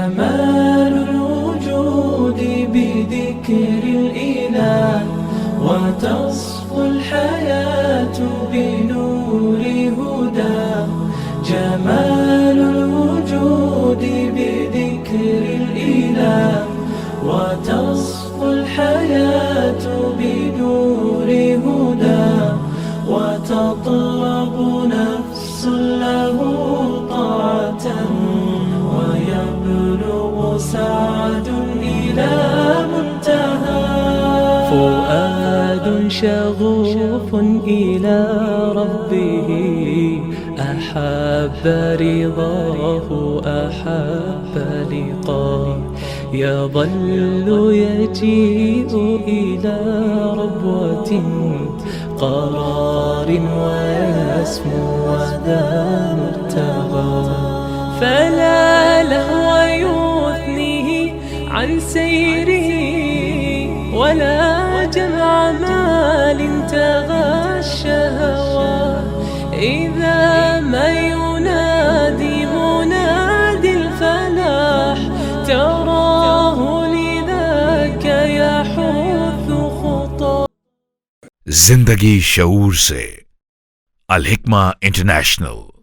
جمال الوجود بذكر الإله، وتصفو الحياة بنور هداه. جمال الوجود بذكر الإله، وتصفو الحياة بنور هداه. وتطلب نفس له طاعة، ويبلغ سعد إلى منتهى. فؤاد شغوف إلى ربه، أحب رضاه أحب لقاه. يظل يجيء إلى ربوة قرار، ويسمو وذا مرتضى. فلا لهو يثنيه عن سيره، ولا جمع مال تغى الشهوى. إذا ما ينادي منادي الفلاح، تراه لذاك يحث خطاه. जिंदगी शऊर से। अल हिकमा इंटरनेशनल।